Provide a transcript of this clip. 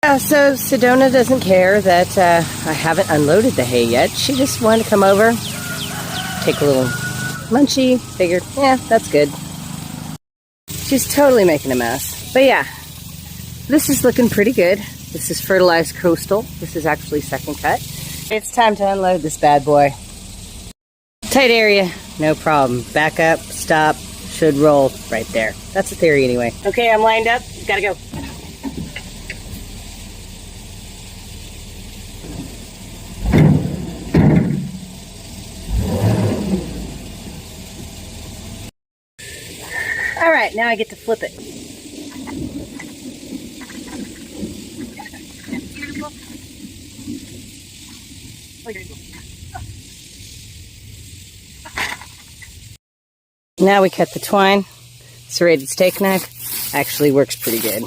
So Sedona doesn't care that I haven't unloaded the hay yet. She just wanted to come over, take a little munchie. Figured, yeah, that's good. She's totally making a mess. But yeah, this is looking pretty good. This is fertilized coastal. This is actually second cut. It's time to unload this bad boy. Tight area, no problem. Back up, stop, should roll right there. That's the theory anyway. Okay, I'm lined up. Gotta go. All right, now I get to flip it. Now we cut the twine. Serrated steak knife actually works pretty good.